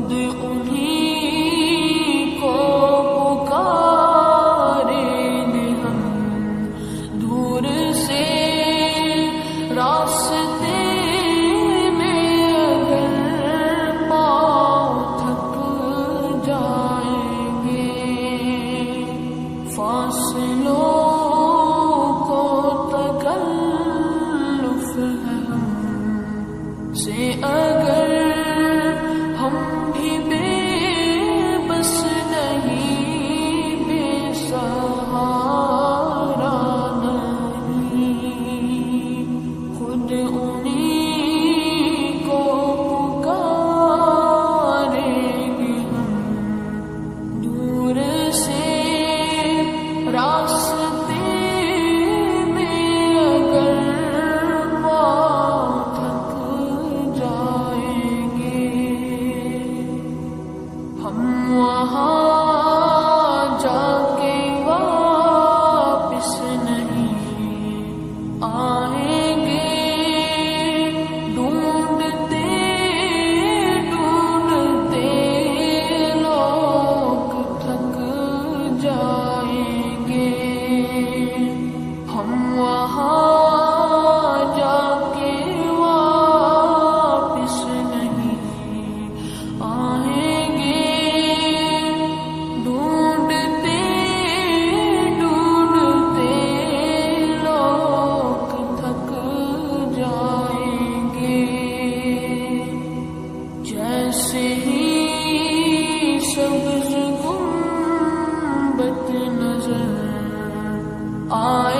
خود انہیں کو پکاریں گے ہم دور سے راستے میں اگر پاؤں تھک جائیں گے فاصلوں کو تکلف ہے ہم سے اگر ہم بھی بے بس نہیں بے سہارا نہیں خود انہیں کو پکاریں گے ہم دور سے راستے میں اگر پاؤں تھک جائیں گے ہم وہاں جا کے واپس نہیں آئیں گے ڈھونڈتے ڈھونڈتے لوگ تھک جائیں گے ہم وہاں جا کے واپس نہیں آئیں گے ڈھونڈتے ڈھونڈتے لوگ تھک جائیں گے جیسے ہی سبز گنبد نظر آئے